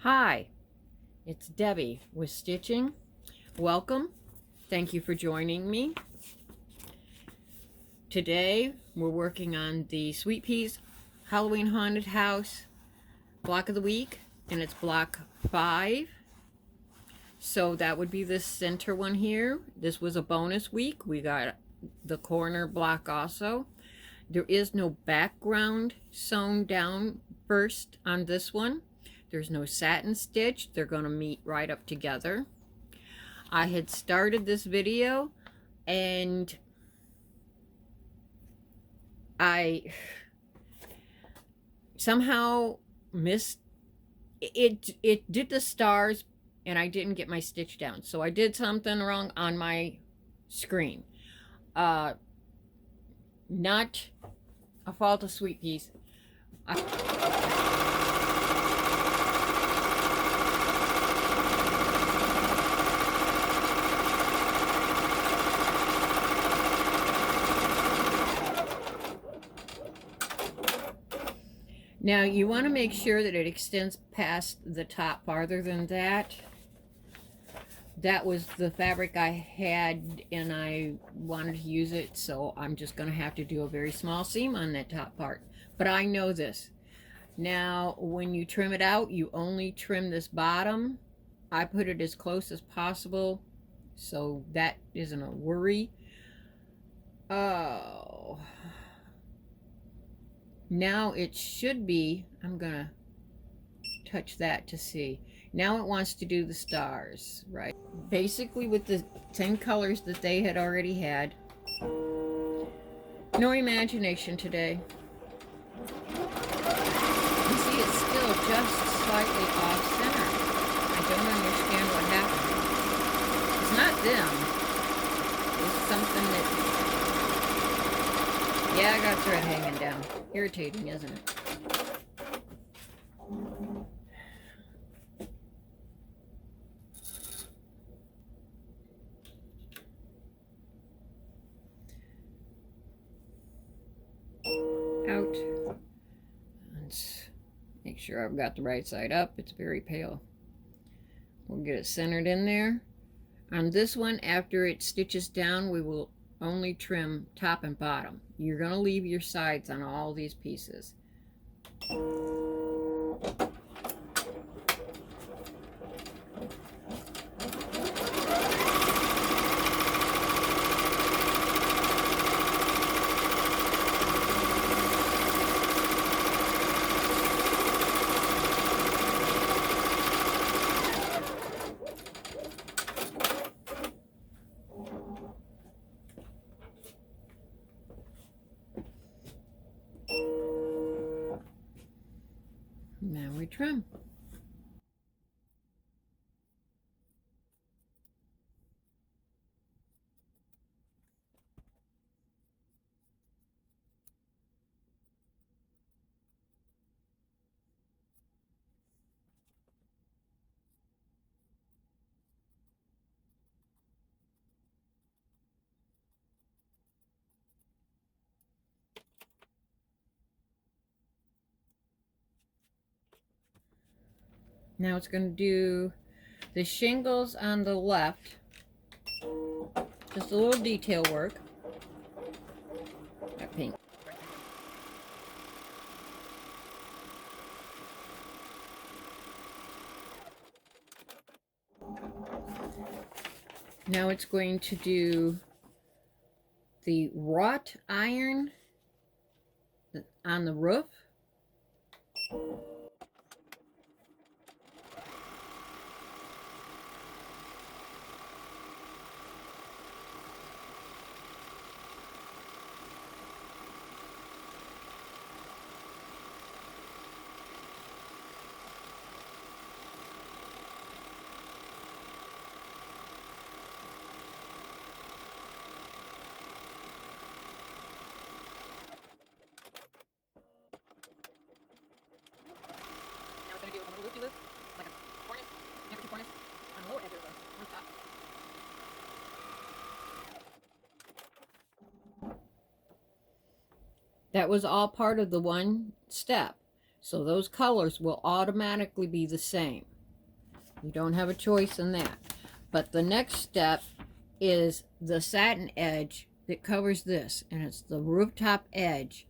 Hi, it's Debbie with Stitching. Welcome. Thank you for joining me. Today we're working on the SweetPea's Halloween Haunted House block of the week, and it's block 5. So that would be this center one here. This was a bonus week. We got the corner block also. There is no background sewn down first on this one. There's no satin stitch. They're going to meet right up together. I had started this video and I somehow missed it. It did the stars and I didn't get my stitch down. So I did something wrong on my screen. Not a fault of SweetPea's. Now you want to make sure that it extends past the top farther than that. That was the fabric I had and I wanted to use it, so I'm just going to have to do a very small seam on that top part. But I know this. Now when you trim it out, you only trim this bottom. I put it as close as possible, so that isn't a worry. Oh. Now it should be, I'm gonna touch that to see. Now it wants to do the stars, right? Basically with the same colors that they had already had. No imagination today. You see it's still just slightly off center. I don't understand what happened. It's not them. It's something that... Yeah, I got thread hanging down. Irritating, isn't it? Out. Let's make sure I've got the right side up. It's very pale. We'll get it centered in there. On this one, after it stitches down, we will only trim top and bottom. You're going to leave your sides on all these pieces. Now we trim. Now it's going to do the shingles on the left. Just a little detail work. That pink. Now it's going to do the wrought iron on the roof. That was all part of the one step. So those colors will automatically be the same. You don't have a choice in that. But the next step is the satin edge that covers this, and it's the rooftop edge.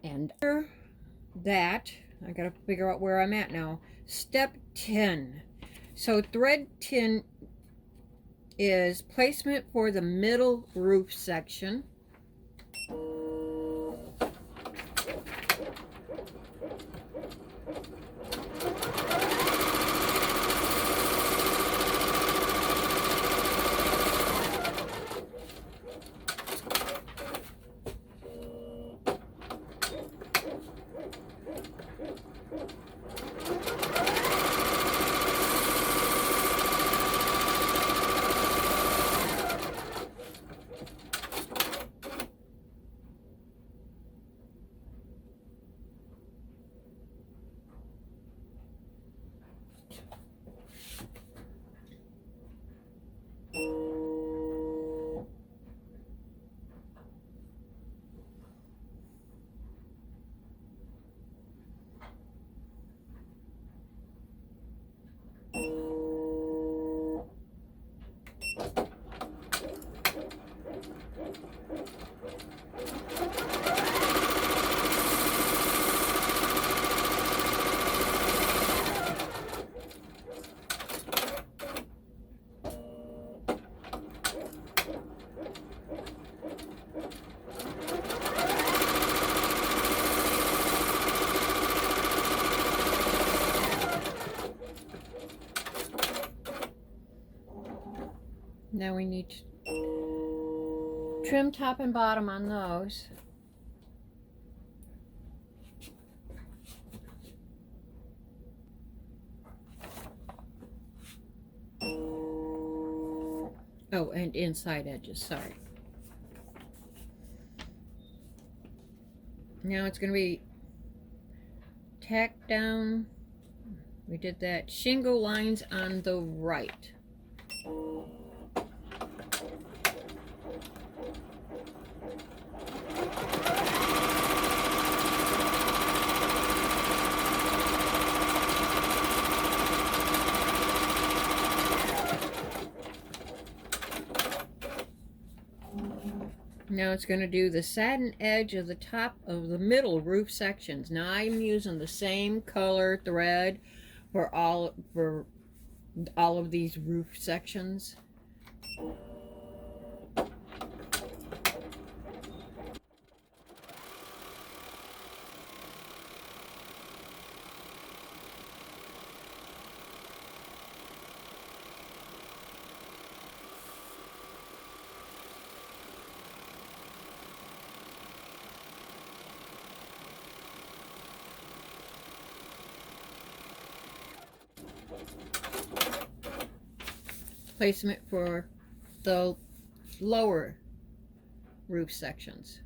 And after that, I gotta figure out where I'm at now. Step 10. So thread 10 is placement for the middle roof section. Now we need to trim top and bottom on those. Oh, and inside edges, sorry. Now it's going to be tacked down. We did that. Shingle lines on the right. Now it's going to do the satin edge of the top of the middle roof sections. Now I'm using the same color thread for all of these roof sections. Placement for the lower roof sections.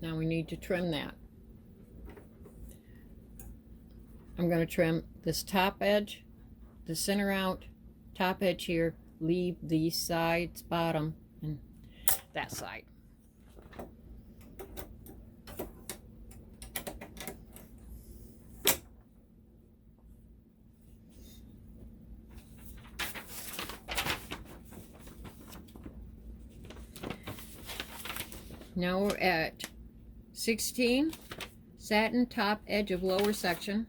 Now we need to trim that. I'm going to trim this top edge, the center out, top edge here, leave these sides, bottom, and that side. Now we're at 16, satin top edge of lower section.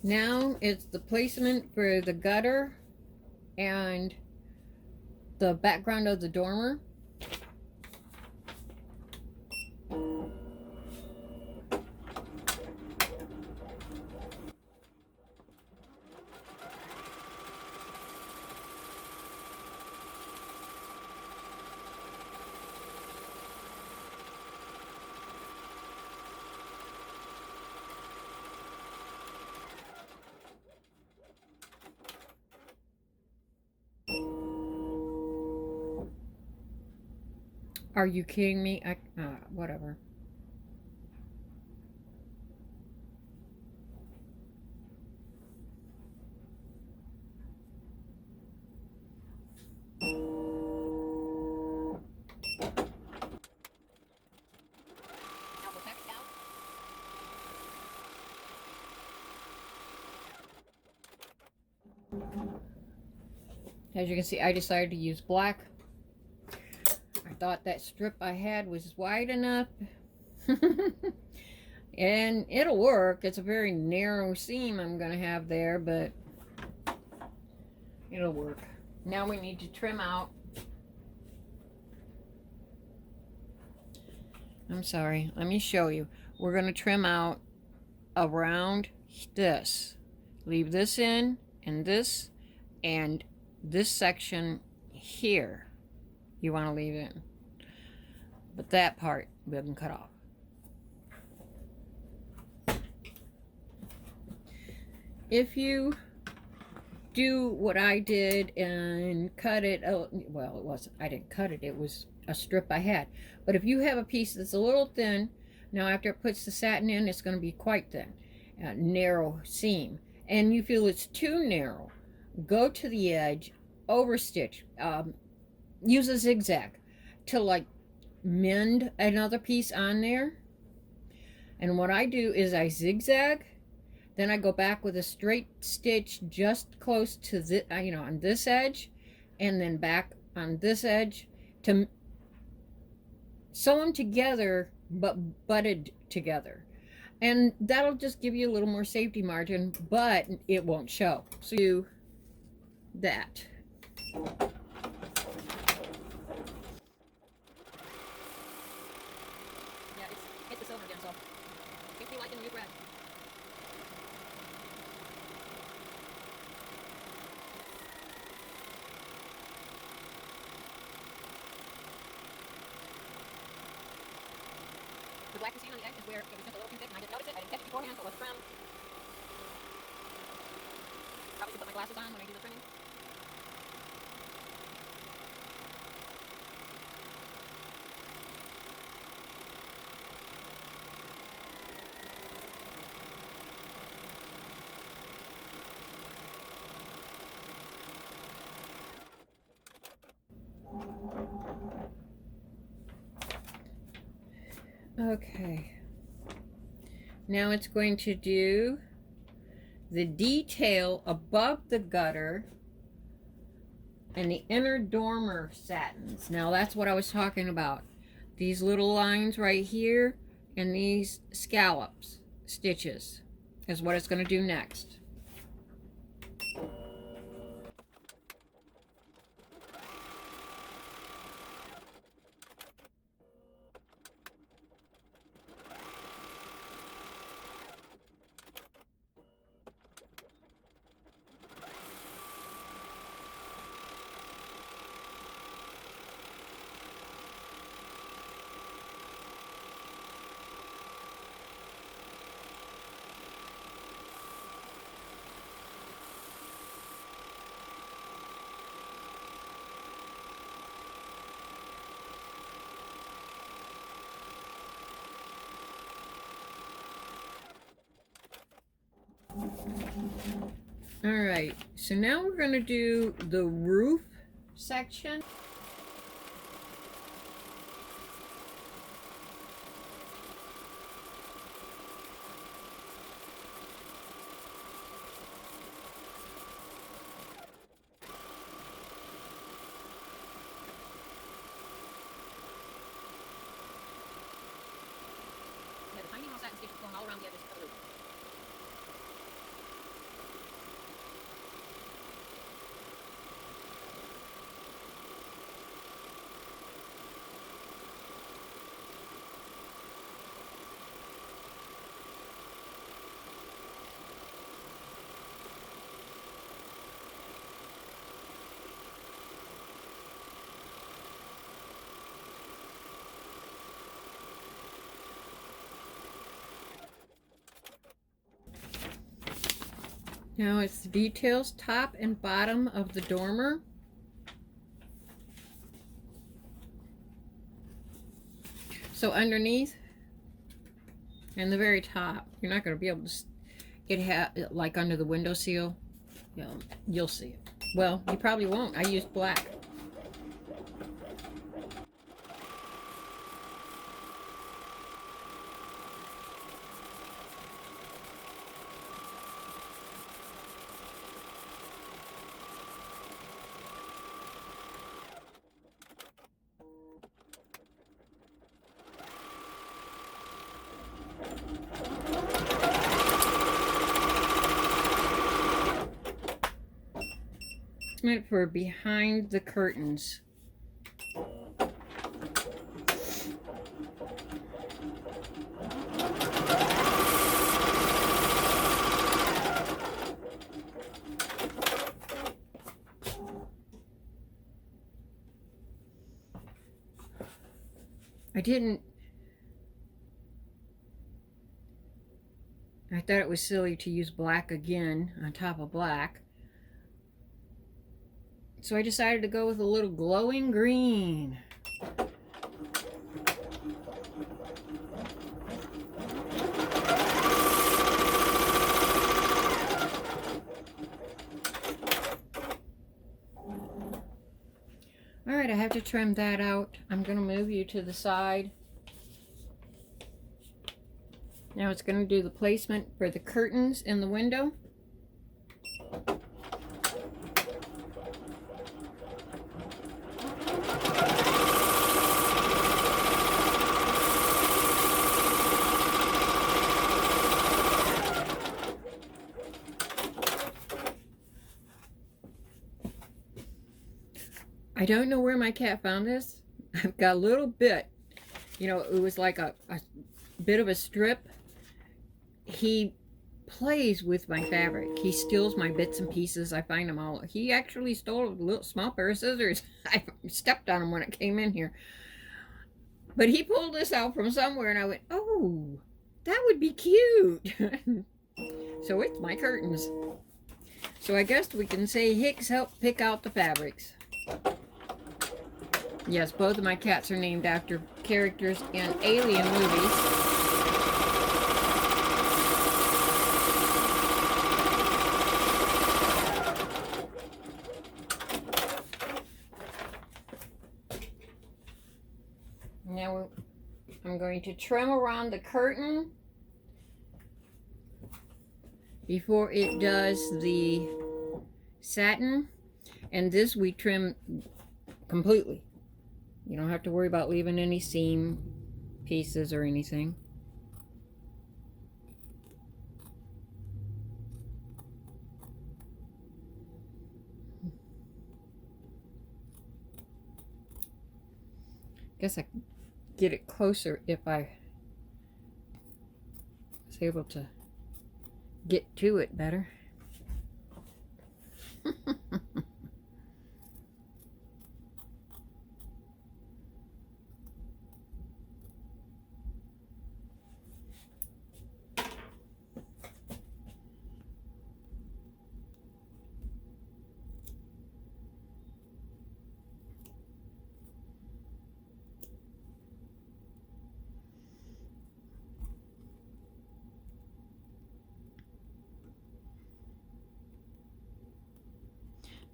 Now it's the placement for the gutter and the background of the dormer. Are you kidding me? Whatever. As you can see, I decided to use black. I thought that strip I had was wide enough. And it'll work. It's a very narrow seam I'm going to have there, but it'll work. Now we need to trim out. I'm sorry. Let me show you. We're going to trim out around this. Leave this in and this section here. You want to leave in. But that part we can cut off. If you do what I did and cut it, well, it wasn't, I didn't cut it, it was a strip I had. But if you have a piece that's a little thin, now after it puts the satin in, it's going to be quite thin, narrow seam, and you feel it's too narrow, go to the edge, overstitch, use a zigzag to like mend another piece on there. And what I do is I zigzag, then I go back with a straight stitch just close to the, on this edge, and then back on this edge to sew them together, but butted together. And that'll just give you a little more safety margin, but it won't show. So do that. Yeah, it's the silver again, so it be like in the new bread. The black you see on the edge is where it was just a little too thick, and I didn't notice it. I didn't catch it beforehand, so it wasn't trimmed. Probably should put my glasses on when I do the trimming. Okay. Now it's going to do the detail above the gutter and the inner dormer satins. Now that's what I was talking about. These little lines right here and these scallops stitches is what it's going to do next. All right, so now we're going to do the roof section. Yeah, the tiny little satin stitches going all around the edges of the roof. Now it's the details, top and bottom of the dormer. So underneath and the very top, you're not going to be able to get like under the window seal. You'll see it. Well, you probably won't. I used black. Meant for behind the curtains. I thought it was silly to use black again on top of black. So I decided to go with a little glowing green. All right, I have to trim that out. I'm going to move you to the side. Now it's going to do the placement for the curtains in the window. I don't know where my cat found this. I've got a little bit, you know, it was like a bit of a strip. He plays with my fabric. He steals my bits and pieces. I find them all. He actually stole a little small pair of scissors. I stepped on him when it came in here. But he pulled this out from somewhere and I went, oh, that would be cute. So it's my curtains. So I guess we can say Hicks helped pick out the fabrics. Yes, both of my cats are named after characters in Alien movies. Now I'm going to trim around the curtain before it does the satin, and this we trim completely. You don't have to worry about leaving any seam pieces or anything. Guess I could get it closer if I was able to get to it better.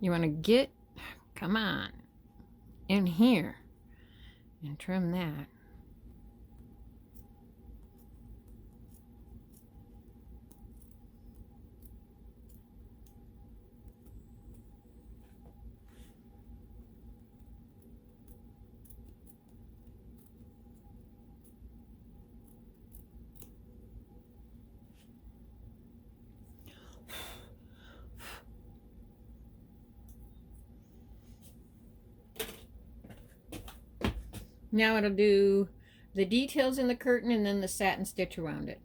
You want to get, come on, in here and trim that. Now it'll do the details in the curtain and then the satin stitch around it.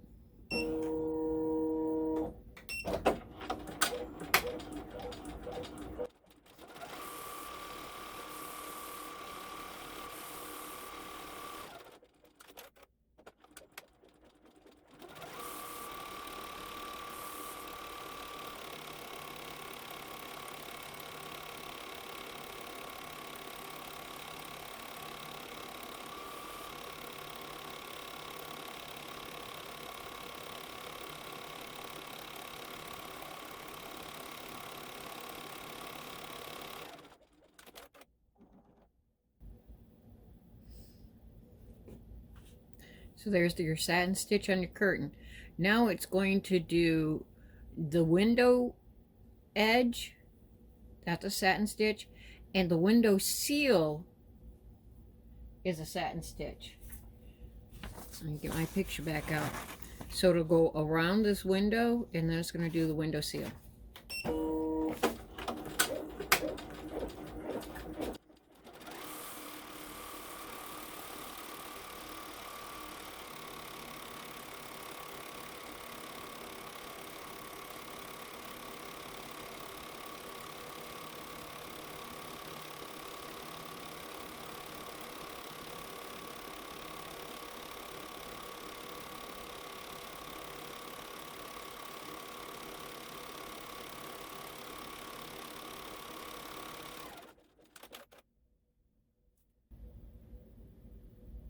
So there's your satin stitch on your curtain. Now it's going to do the window edge, that's a satin stitch, and the window seal is a satin stitch. Let me get my picture back out. So it'll go around this window, and then it's going to do the window seal.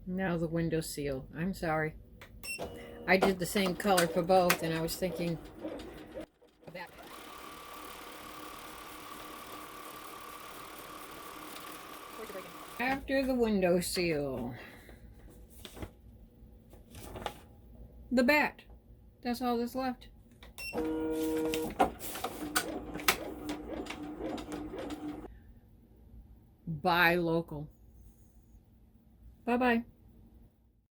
Now the window seal. I'm sorry. I did the same color for both, and I was thinking of that. After the window seal, the bat. That's all that's left. Buy local. Bye-bye.